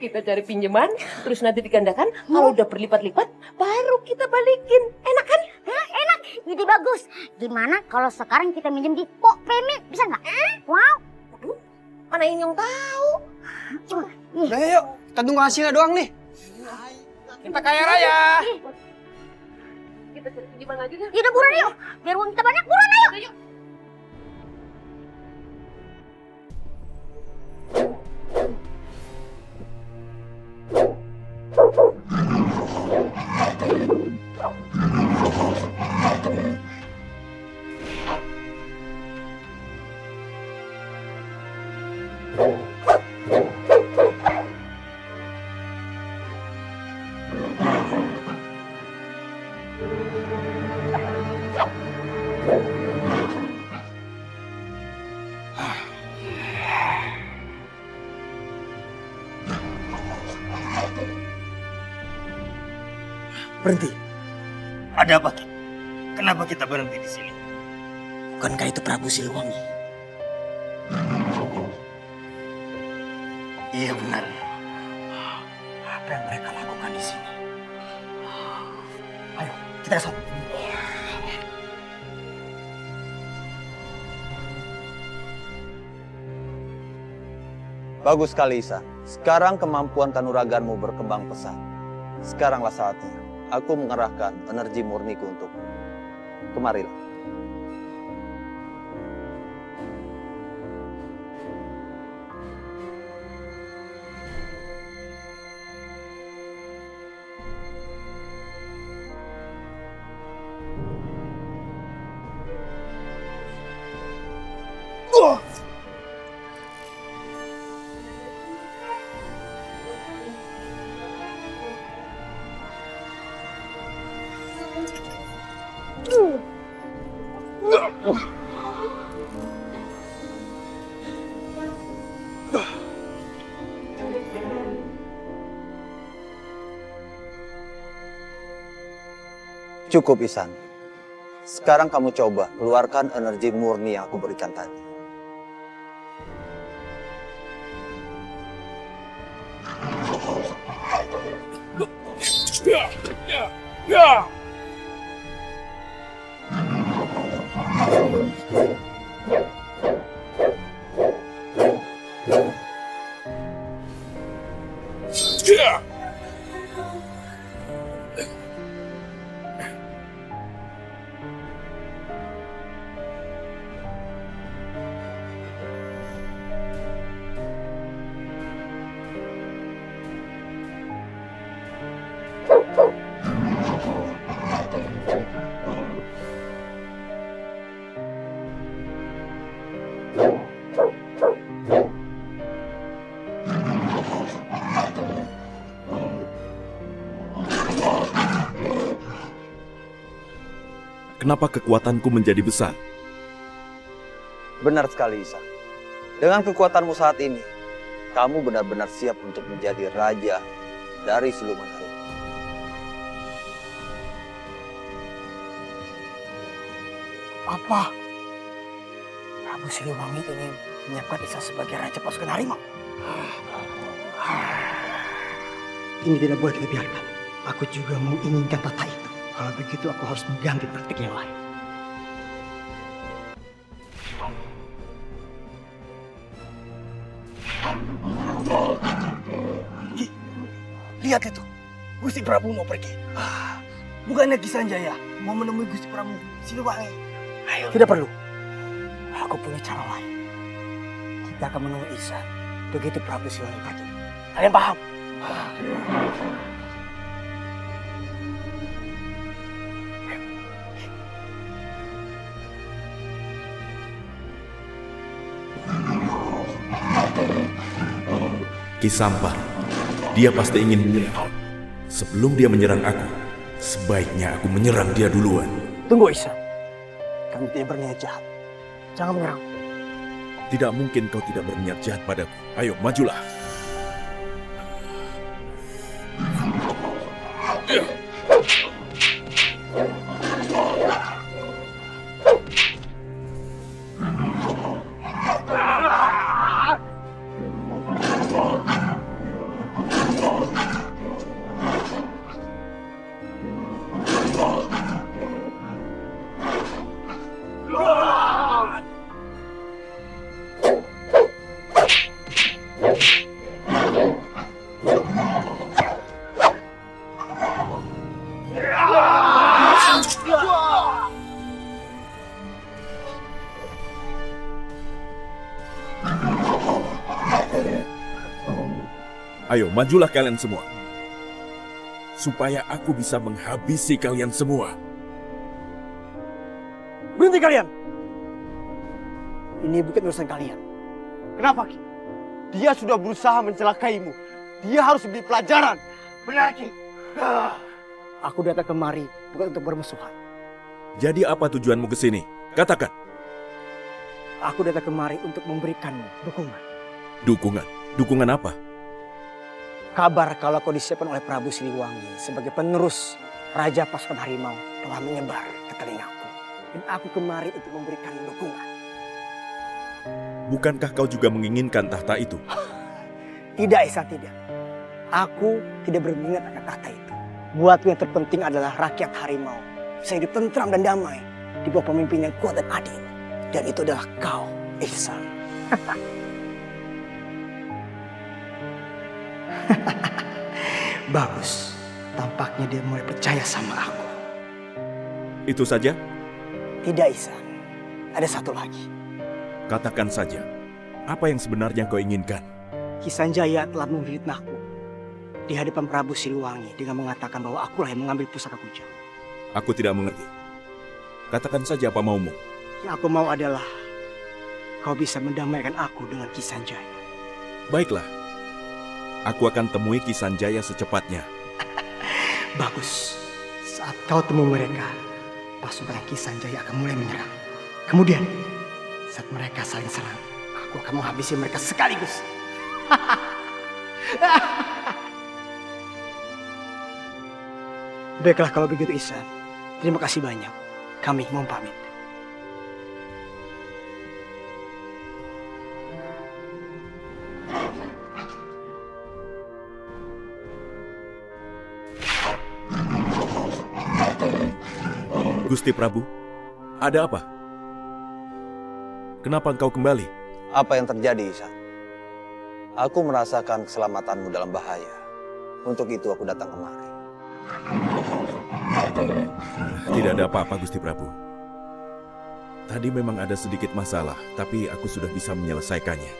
Kita cari pinjaman, terus nanti digandakan. Kalau udah berlipat-lipat, baru kita balikin. Enak kan? Enak. Ide bagus. Gimana kalau sekarang kita minjem di Pok Femi? Bisa nggak? Wow. Aduh, mana yang tahu? Udah yuk, kita tunggu hasilnya doang nih. Kita kaya raya. Kita cari pinjaman aja deh. Yaudah buruan yuk. Biar uang kita banyak, buruan ayo. Berhenti. Ada apa, Ki? Kenapa kita berhenti di sini? Bukankah itu Prabu Siliwangi? Iya benar. Apa yang mereka lakukan di sini? Ayo, kita ke sana. Bagus sekali, Isa. Sekarang kemampuan kanuraganmu berkembang pesat. Sekaranglah saatnya aku mengerahkan energi murniku untukmu. Kemarilah. Cukup, Isan. Sekarang kamu coba keluarkan energi murni yang aku berikan tadi. Kenapa kekuatanku menjadi besar? Benar sekali, Isa. Dengan kekuatanmu saat ini, kamu benar-benar siap untuk menjadi raja dari siluman harimau. Apa? Prabu Siliwangi ingin menyiapkan Isa sebagai raja pasukan harimau. Ini tidak boleh kita biarkan. Aku juga menginginkan tahta itu. Kalau begitu aku harus mengganti taktik yang lain. Lihat itu, Gusti Prabu mau pergi. Bukannya Ki Sanjaya mau menemui Gusti Prabu Siliwangi. Ayo. Tidak perlu. Aku punya cara lain. Kita akan menemui Ihsan. Begitu Prabu Siliwangi pergi. Kalian paham? Ki Sampar, dia pasti ingin menyerang. Sebelum dia menyerang aku, sebaiknya aku menyerang dia duluan. Tunggu Ihsan. Kami tidak berniat jahat. Jangan menyerang. Tidak mungkin kau tidak berniat jahat padaku. Ayo, majulah. Ayo, majulah kalian semua. Supaya aku bisa menghabisi kalian semua. Berhenti kalian! Ini bukan urusan kalian. Kenapa, Ki? Dia sudah berusaha mencelakaimu. Dia harus diberi pelajaran. Benar, Ki? Aku datang kemari bukan untuk bermusuhan. Jadi apa tujuanmu ke sini? Katakan. Aku datang kemari untuk memberikanmu dukungan. Dukungan? Dukungan apa? Kabar kalau kau disiapkan oleh Prabu Siliwangi sebagai penerus Raja Pasukan Harimau telah menyebar ke telingaku. Dan aku kemari untuk memberikan dukungan. Bukankah kau juga menginginkan tahta itu? Tidak, Ihsan, tidak. Aku tidak berminat akan tahta itu. Buatku yang terpenting adalah rakyat harimau. Bisa hidup tentram dan damai di bawah pemimpin yang kuat dan adil. Dan itu adalah kau, Ihsan. Bagus. Tampaknya dia mulai percaya sama aku. Itu saja? Tidak, Ihsan. Ada satu lagi. Katakan saja. Apa yang sebenarnya kau inginkan? Ki Sanjaya telah memfitnahku di hadapan Prabu Siliwangi dengan mengatakan bahwa akulah yang mengambil pusaka kujang. Aku tidak mengerti. Katakan saja apa maumu. Yang aku mau adalah kau bisa mendamaikan aku dengan Ki Sanjaya. Baiklah. Aku akan temui Ki Sanjaya secepatnya. Bagus. Saat kau temu mereka, pasukan Ki Sanjaya akan mulai menyerang. Kemudian, saat mereka saling serang, aku akan menghabisi mereka sekaligus. Baiklah kalau begitu, Ihsan. Terima kasih banyak. Kami mau pamit. Gusti Prabu, ada apa? Kenapa engkau kembali? Apa yang terjadi, Ihsan? Aku merasakan keselamatanmu dalam bahaya. Untuk itu aku datang kemari. Tidak ada apa-apa, Gusti Prabu. Tadi memang ada sedikit masalah, tapi aku sudah bisa menyelesaikannya.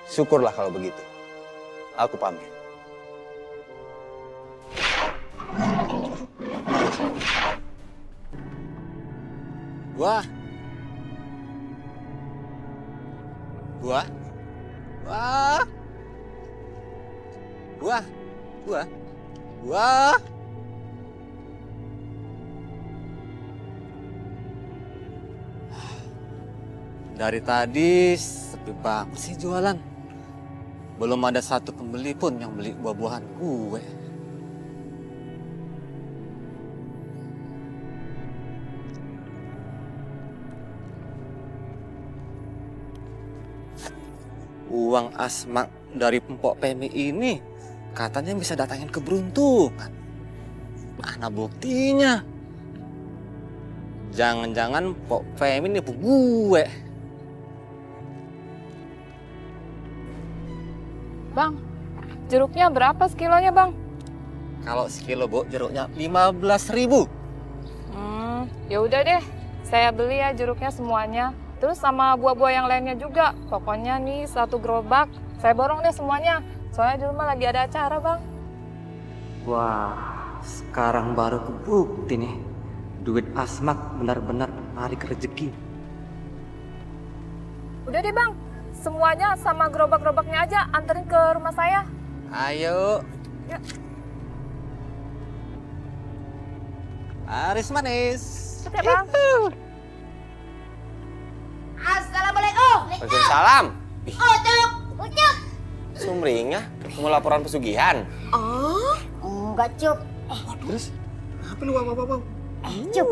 Syukurlah kalau begitu. Aku pamit. Wah. Wah. Wah. Wah. Wah. Wah. Dari tadi sepi banget sih jualan. Belum ada satu pembeli pun yang beli buah-buahan gue. Uang Asma dari Mpok Pemi ini katanya bisa datangin keberuntungan. Mana buktinya? Jangan-jangan Mpok Pemi nipu gue. Bang, jeruknya berapa sekilonya, Bang? Kalau sekilo, Bu, jeruknya 15.000. Ya udah deh. Saya beli ya jeruknya semuanya. Terus sama buah-buah yang lainnya juga. Pokoknya nih 1 gerobak. Saya borong deh semuanya. Soalnya di rumah lagi ada acara, Bang. Wah, sekarang baru kebukti nih. Duit Asma benar-benar menarik rezeki. Udah deh, Bang. Semuanya sama gerobak-gerobaknya aja anterin ke rumah saya. Ayo. Ya. Laris manis. Oke, Bang. Assalamualaikum. Waalaikumsalam. Ucuk, ucuk. Sumringah, mau laporan pesugihan. Oh, enggak, Cup. Terus? Apa lu bang? Cup.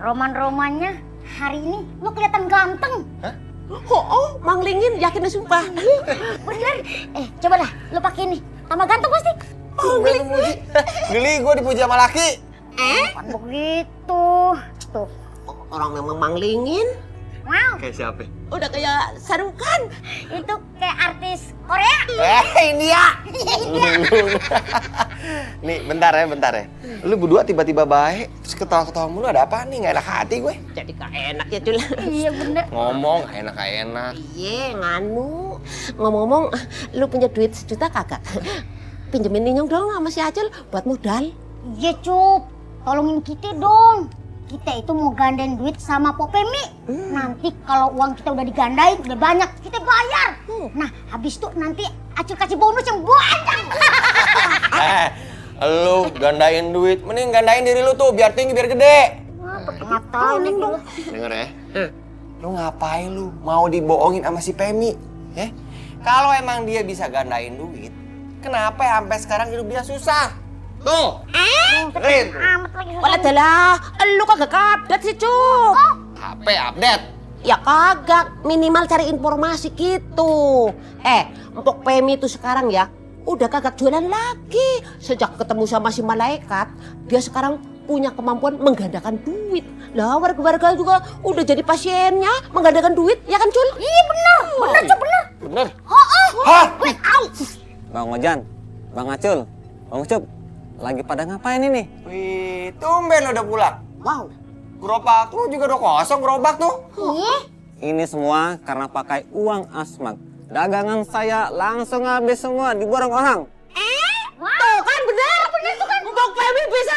Roman-romannya hari ini lu kelihatan ganteng. Hah? Oh, manglingin yakin sumpah. Bener. Coba dah lu pakai ini. Tambah ganteng pasti. Mangling. Geli gue dipuji sama laki. Bukan begitu. Tuh. Orang memang manglingin. Wow. Kayak siapa? Udah kayak Sarukan. Itu kayak artis Korea. India. Nih, bentar ya. Lu berdua tiba-tiba baik, terus ketawa-ketawa mulu, ada apa nih? Nggak enak hati gue. Jadi gak enak ya, Cul. Iya bener. Ngomong, enak. Iya, nganu. Ngomong-ngomong, lu punya duit 1 juta kagak? Pinjemin Ninyong dong sama si Acil buat modal. Iya, Cup. Tolongin kita dong. Kita itu mau gandain duit sama Popemi. Nanti kalau uang kita udah digandain, udah banyak, kita bayar. Nah, habis itu nanti Acil kasih bonus yang banyak. Lu gandain duit, mending gandain diri lu tuh, biar tinggi, biar gede. Ngatain dong. Denger ya, lu ngapain lu mau dibohongin sama si Pemi? Ya? Kalau emang dia bisa gandain duit, kenapa sampai sekarang hidup dia susah? Tuh, Rin. Walah dalah, lu kagak update sih, Cuk. HP update? Ya kagak, minimal cari informasi gitu. Mpok Pemi itu sekarang ya, udah kagak jualan lagi. Sejak ketemu sama si malaikat, dia sekarang punya kemampuan menggandakan duit. Lah warga-warga juga udah jadi pasiennya menggandakan duit, ya kan Cul? Iya bener, Cuk, bener. Bener? Hah? Bang Ojan, Bang Acul, Bang Ucup, lagi pada ngapain ini? Wih, tumben udah pulang. Wow. Gerobak lu juga udah kosong gerobak tuh. Ini semua karena pakai uang Asma. Dagangan saya langsung habis semua diborong orang. Tuh kan bener tuh kan. Mpok Pemi bisa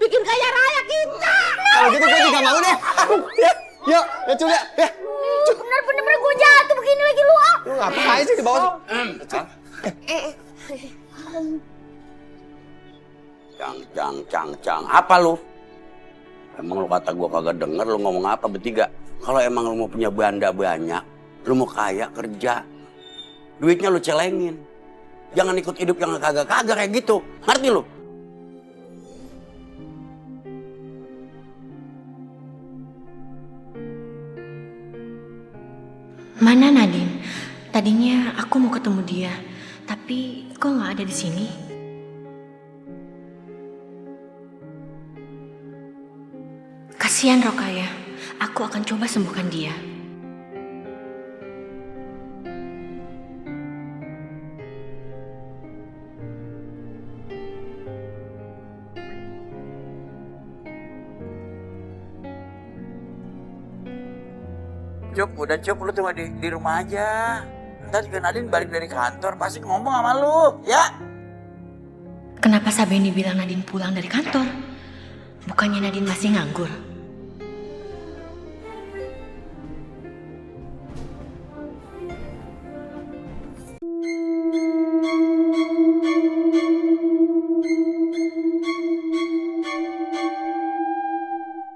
bikin kaya raya kita. Kalau gitu gue juga mau deh. Ya Cul ya. Bener gue jatuh begini lagi lu. Lu ngapain sih di bawah? Cang. Apa lu? Emang lu kata gua kagak denger, lu ngomong apa bertiga? Kalau emang lu mau punya banda banyak, lu mau kaya kerja, duitnya lu celengin. Jangan ikut hidup yang kagak-kagak kayak gitu. Ngerti lu? Mana Nadine? Tadinya aku mau ketemu dia, tapi kok nggak ada di sini? Kasihan Rokaya, aku akan coba sembuhkan dia. Cup, lu cuma di rumah aja. Ntar juga Nadine balik dari kantor, pasti ngomong sama lu, ya? Kenapa Sabeni bilang Nadine pulang dari kantor? Bukannya Nadine masih nganggur?